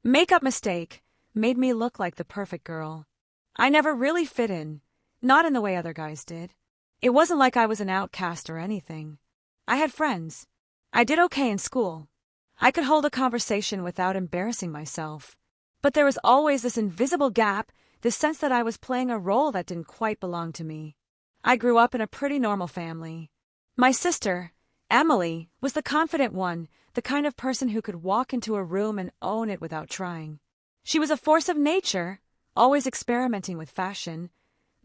Makeup mistake made me look like the perfect girl. I never really fit in, not in the way other guys did. It wasn't like I was an outcast or anything. I had friends. I did okay in school. I could hold a conversation without embarrassing myself. But there was always this invisible gap, this sense that I was playing a role that didn't quite belong to me. I grew up in a pretty normal family. My sister, Emily, was the confident one, the kind of person who could walk into a room and own it without trying. She was a force of nature, always experimenting with fashion,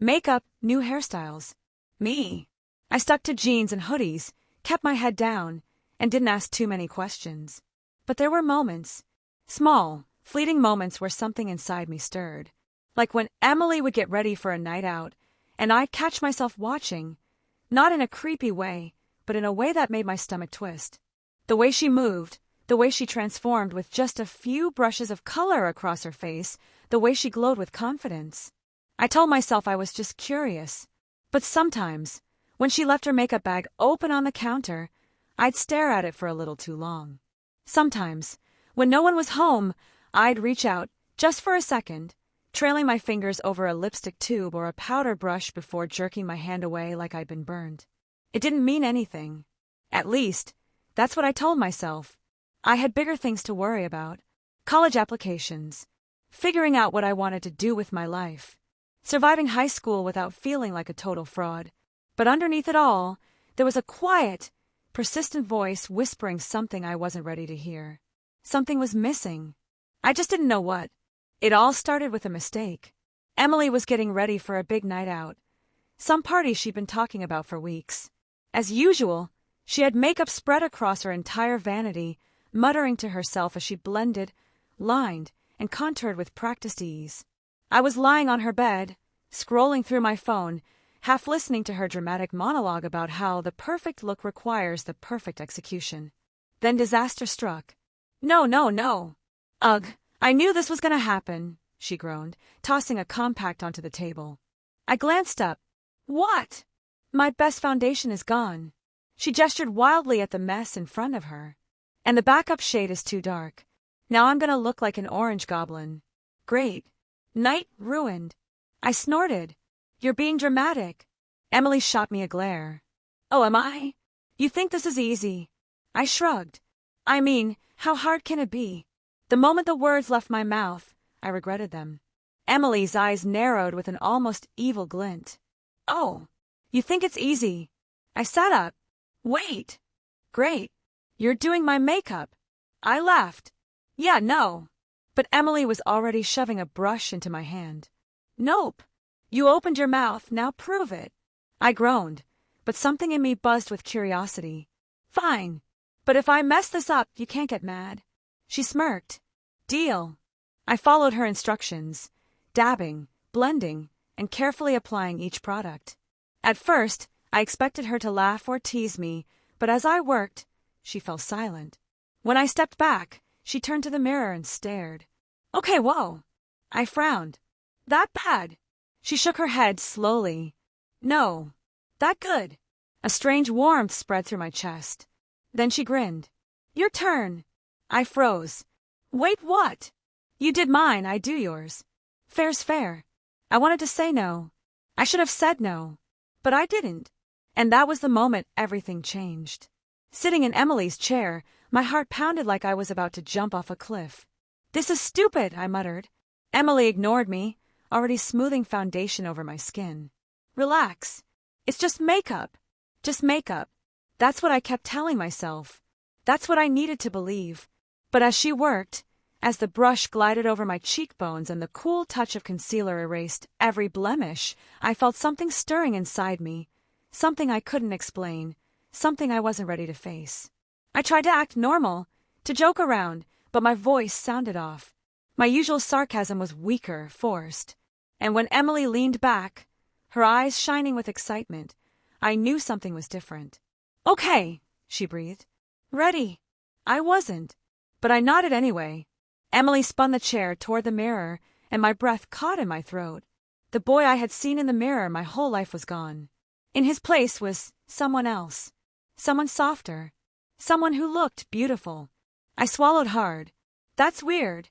makeup, new hairstyles. Me. I stuck to jeans and hoodies, kept my head down, and didn't ask too many questions. But there were moments, small, fleeting moments where something inside me stirred. Like when Emily would get ready for a night out, and I'd catch myself watching, not in a creepy way, but in a way that made my stomach twist. The way she moved, the way she transformed with just a few brushes of color across her face, the way she glowed with confidence. I told myself I was just curious. But sometimes, when she left her makeup bag open on the counter, I'd stare at it for a little too long. Sometimes, when no one was home, I'd reach out, just for a second, trailing my fingers over a lipstick tube or a powder brush before jerking my hand away like I'd been burned. It didn't mean anything. At least, that's what I told myself. I had bigger things to worry about. College applications. Figuring out what I wanted to do with my life. Surviving high school without feeling like a total fraud. But underneath it all, there was a quiet, persistent voice whispering something I wasn't ready to hear. Something was missing. I just didn't know what. It all started with a mistake. Emily was getting ready for a big night out. Some party she'd been talking about for weeks. As usual, she had makeup spread across her entire vanity, muttering to herself as she blended, lined, and contoured with practiced ease. I was lying on her bed, scrolling through my phone, half listening to her dramatic monologue about how the perfect look requires the perfect execution. Then disaster struck. No, no, no. Ugh, I knew this was going to happen, she groaned, tossing a compact onto the table. I glanced up. What? My best foundation is gone. She gestured wildly at the mess in front of her. And the backup shade is too dark. Now I'm going to look like an orange goblin. Great. Night ruined. I snorted. You're being dramatic. Emily shot me a glare. Oh, am I? You think this is easy? I shrugged. I mean, how hard can it be? The moment the words left my mouth, I regretted them. Emily's eyes narrowed with an almost evil glint. Oh, you think it's easy? I sat up. Wait. Great. You're doing my makeup. I laughed. Yeah, no. But Emily was already shoving a brush into my hand. Nope. You opened your mouth, now prove it. I groaned, but something in me buzzed with curiosity. Fine. But if I mess this up, you can't get mad. She smirked. Deal. I followed her instructions, dabbing, blending, and carefully applying each product. At first, I expected her to laugh or tease me, but as I worked, she fell silent. When I stepped back, she turned to the mirror and stared. Okay, whoa. I frowned. That bad? She shook her head slowly. No. That good. A strange warmth spread through my chest. Then she grinned. Your turn. I froze. Wait, what? You did mine, I do yours. Fair's fair. I wanted to say no. I should have said no. But I didn't. And that was the moment everything changed. Sitting in Emily's chair, my heart pounded like I was about to jump off a cliff. This is stupid, I muttered. Emily ignored me, already smoothing foundation over my skin. Relax. It's just makeup. Just makeup. That's what I kept telling myself. That's what I needed to believe. But as she worked, as the brush glided over my cheekbones and the cool touch of concealer erased every blemish, I felt something stirring inside me. Something I couldn't explain. Something I wasn't ready to face. I tried to act normal, to joke around, but my voice sounded off. My usual sarcasm was weaker, forced. And when Emily leaned back, her eyes shining with excitement, I knew something was different. Okay, she breathed. Ready. I wasn't, but I nodded anyway. Emily spun the chair toward the mirror, and my breath caught in my throat. The boy I had seen in the mirror my whole life was gone. In his place was someone else. Someone softer. Someone who looked beautiful. I swallowed hard. That's weird.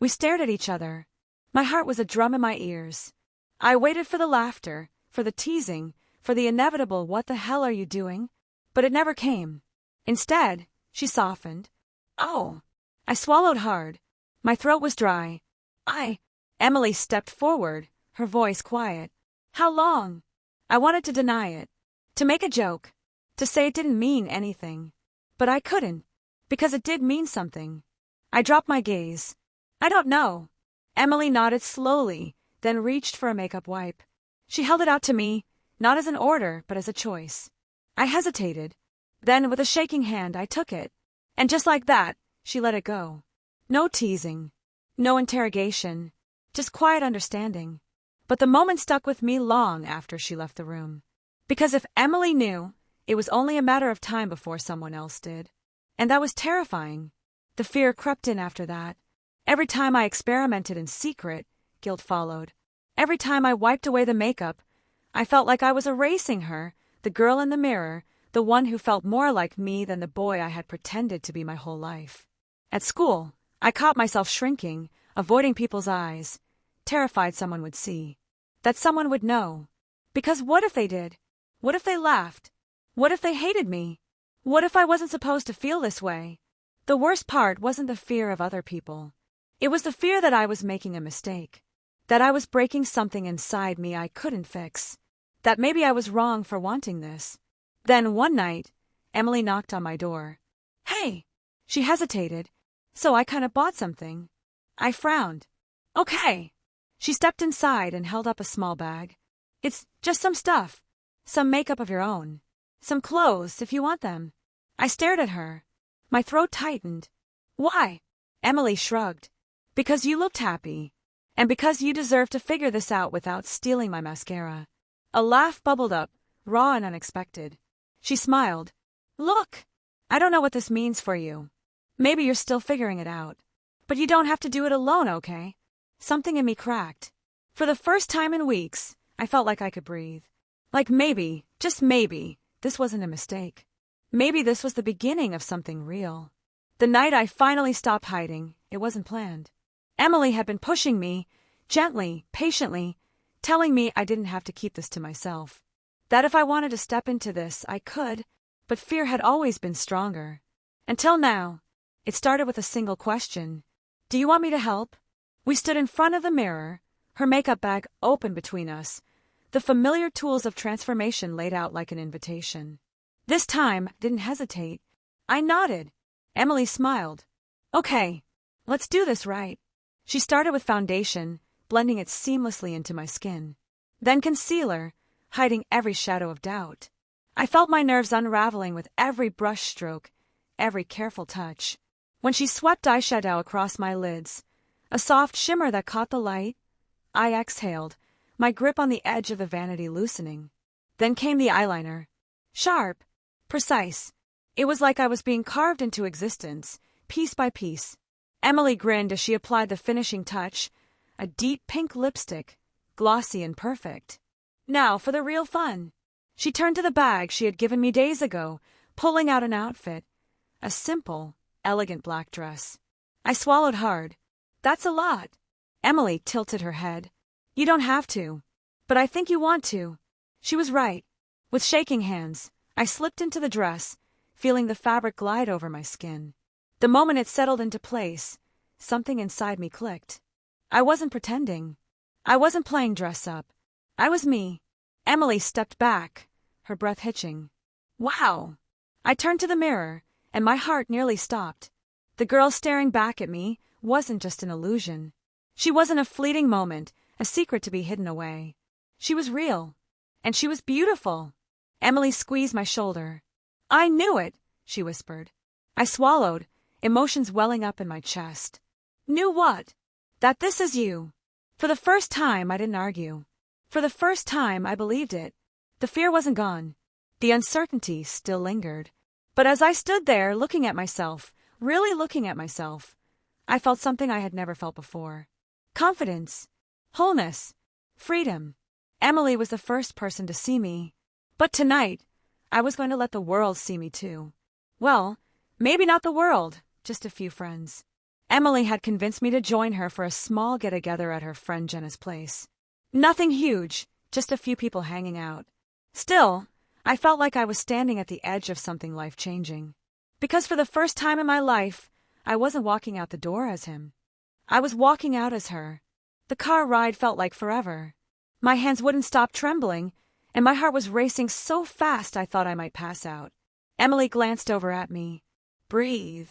We stared at each other. My heart was a drum in my ears. I waited for the laughter, for the teasing, for the inevitable "what the hell are you doing?" But it never came. Instead, she softened. "Oh." I swallowed hard. My throat was dry. Emily stepped forward, her voice quiet. "How long?" I wanted to deny it, to make a joke, to say it didn't mean anything. But I couldn't, because it did mean something. I dropped my gaze. "I don't know." Emily nodded slowly, then reached for a makeup wipe. She held it out to me, not as an order, but as a choice. I hesitated. Then, with a shaking hand, I took it. And just like that, she let it go. No teasing. No interrogation. Just quiet understanding. But the moment stuck with me long after she left the room. Because if Emily knew, it was only a matter of time before someone else did. And that was terrifying. The fear crept in after that. Every time I experimented in secret, guilt followed. Every time I wiped away the makeup, I felt like I was erasing her, the girl in the mirror, the one who felt more like me than the boy I had pretended to be my whole life. At school, I caught myself shrinking, avoiding people's eyes, terrified someone would see. That someone would know. Because what if they did? What if they laughed? What if they hated me? What if I wasn't supposed to feel this way? The worst part wasn't the fear of other people. It was the fear that I was making a mistake. That I was breaking something inside me I couldn't fix. That maybe I was wrong for wanting this. Then one night, Emily knocked on my door. "Hey!" She hesitated, so I kind of bought something. I frowned. "Okay." She stepped inside and held up a small bag. "It's just some stuff. Some makeup of your own. Some clothes, if you want them." I stared at her. My throat tightened. "Why?" Emily shrugged. "Because you looked happy. And because you deserve to figure this out without stealing my mascara." A laugh bubbled up, raw and unexpected. She smiled. "Look, I don't know what this means for you. Maybe you're still figuring it out. But you don't have to do it alone, okay?" Something in me cracked. For the first time in weeks, I felt like I could breathe. Like maybe, just maybe, this wasn't a mistake. Maybe this was the beginning of something real. The night I finally stopped hiding, it wasn't planned. Emily had been pushing me, gently, patiently, telling me I didn't have to keep this to myself. That if I wanted to step into this, I could, but fear had always been stronger. Until now, it started with a single question. "Do you want me to help?" We stood in front of the mirror, her makeup bag open between us, the familiar tools of transformation laid out like an invitation. This time, I didn't hesitate. I nodded. Emily smiled. "Okay, let's do this right." She started with foundation, blending it seamlessly into my skin. Then concealer, hiding every shadow of doubt. I felt my nerves unraveling with every brush stroke, every careful touch. When she swept eyeshadow across my lids, a soft shimmer that caught the light, I exhaled, my grip on the edge of the vanity loosening. Then came the eyeliner. Sharp, precise. It was like I was being carved into existence, piece by piece. Emily grinned as she applied the finishing touch, a deep pink lipstick, glossy and perfect. "Now for the real fun." She turned to the bag she had given me days ago, pulling out an outfit. A simple, elegant black dress. I swallowed hard. "That's a lot." Emily tilted her head. "You don't have to. But I think you want to." She was right. With shaking hands, I slipped into the dress, feeling the fabric glide over my skin. The moment it settled into place, something inside me clicked. I wasn't pretending. I wasn't playing dress up. I was me. Emily stepped back, her breath hitching. "Wow!" I turned to the mirror, and my heart nearly stopped. The girl staring back at me wasn't just an illusion. She wasn't a fleeting moment, a secret to be hidden away. She was real. And she was beautiful. Emily squeezed my shoulder. "I knew it," she whispered. I swallowed, emotions welling up in my chest. "Knew what?" "That this is you." For the first time, I didn't argue. For the first time, I believed it. The fear wasn't gone. The uncertainty still lingered. But as I stood there looking at myself, really looking at myself, I felt something I had never felt before. Confidence. Wholeness. Freedom. Emily was the first person to see me. But tonight, I was going to let the world see me too. Well, maybe not the world, just a few friends. Emily had convinced me to join her for a small get-together at her friend Jenna's place. Nothing huge, just a few people hanging out. Still, I felt like I was standing at the edge of something life-changing. Because for the first time in my life, I wasn't walking out the door as him. I was walking out as her. The car ride felt like forever. My hands wouldn't stop trembling, and my heart was racing so fast I thought I might pass out. Emily glanced over at me. Breathe.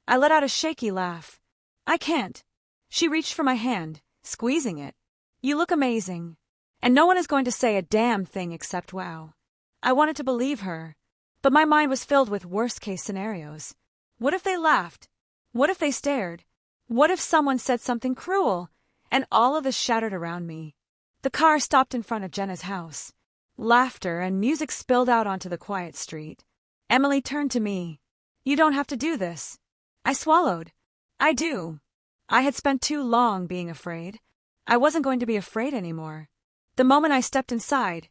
I let out a shaky laugh. I can't. She reached for my hand, squeezing it. You look amazing. And no one is going to say a damn thing except wow. I wanted to believe her, but my mind was filled with worst-case scenarios. What if they laughed? What if they stared? What if someone said something cruel? And all of this shattered around me. The car stopped in front of Jenna's house. Laughter and music spilled out onto the quiet street. Emily turned to me. You don't have to do this. I swallowed. I do. I had spent too long being afraid. I wasn't going to be afraid anymore. The moment I stepped inside,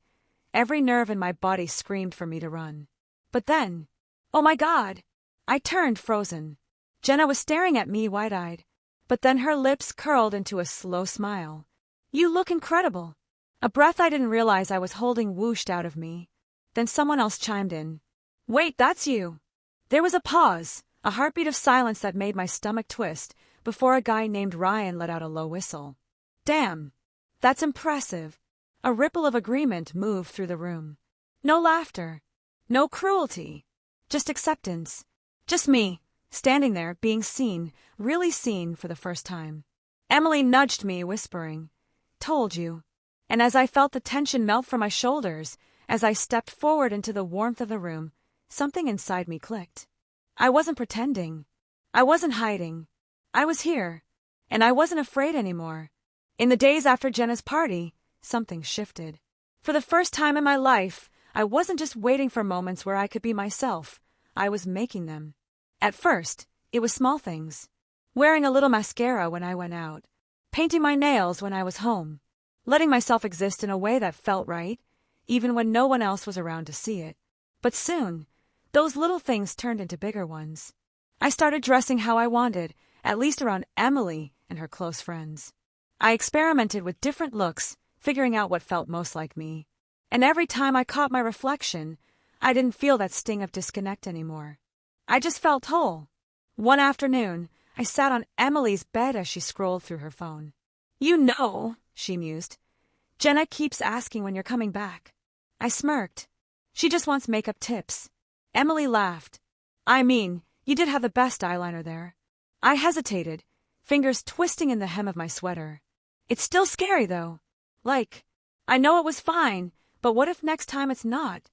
every nerve in my body screamed for me to run. But then, oh my God! I turned frozen. Jenna was staring at me wide-eyed, but then her lips curled into a slow smile. You look incredible. A breath I didn't realize I was holding whooshed out of me. Then someone else chimed in. Wait, that's you. There was a pause, a heartbeat of silence that made my stomach twist before a guy named Ryan let out a low whistle. Damn, that's impressive. A ripple of agreement moved through the room. No laughter, no cruelty, just acceptance. Just me, standing there, being seen, really seen for the first time. Emily nudged me, whispering, Told you. And as I felt the tension melt from my shoulders, as I stepped forward into the warmth of the room, something inside me clicked. I wasn't pretending. I wasn't hiding. I was here, and I wasn't afraid anymore. In the days after Jenna's party, something shifted. For the first time in my life, I wasn't just waiting for moments where I could be myself. I was making them. At first, it was small things. Wearing a little mascara when I went out. Painting my nails when I was home. Letting myself exist in a way that felt right, even when no one else was around to see it. But soon, those little things turned into bigger ones. I started dressing how I wanted, at least around Emily and her close friends. I experimented with different looks, figuring out what felt most like me. And every time I caught my reflection, I didn't feel that sting of disconnect anymore. I just felt whole. One afternoon, I sat on Emily's bed as she scrolled through her phone. You know, she mused, Jenna keeps asking when you're coming back. I smirked. She just wants makeup tips. Emily laughed. I mean, you did have the best eyeliner there. I hesitated, fingers twisting in the hem of my sweater. It's still scary, though. Like, I know it was fine, but what if next time it's not?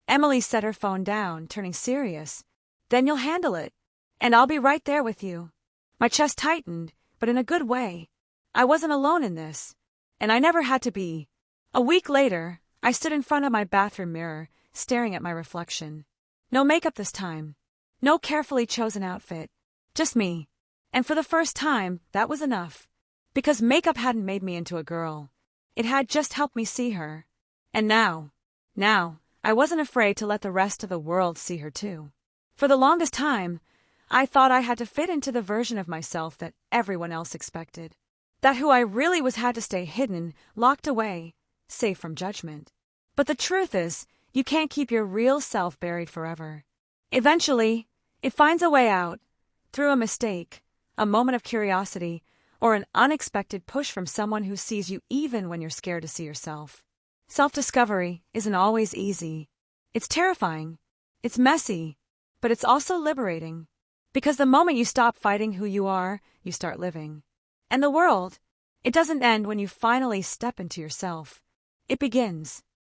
Emily set her phone down, turning serious. Then you'll handle it, and I'll be right there with you. My chest tightened, but in a good way. I wasn't alone in this, and I never had to be. A week later, I stood in front of my bathroom mirror, staring at my reflection. No makeup this time. No carefully chosen outfit. Just me. And for the first time, that was enough. Because makeup hadn't made me into a girl. It had just helped me see her. And now, I wasn't afraid to let the rest of the world see her too. For the longest time, I thought I had to fit into the version of myself that everyone else expected. That who I really was had to stay hidden, locked away, safe from judgment. But the truth is, you can't keep your real self buried forever. Eventually, it finds a way out, through a mistake, a moment of curiosity, or an unexpected push from someone who sees you even when you're scared to see yourself. Self-discovery isn't always easy. It's terrifying. It's messy. But it's also liberating. Because the moment you stop fighting who you are, you start living. And the world, it doesn't end when you finally step into yourself. It begins.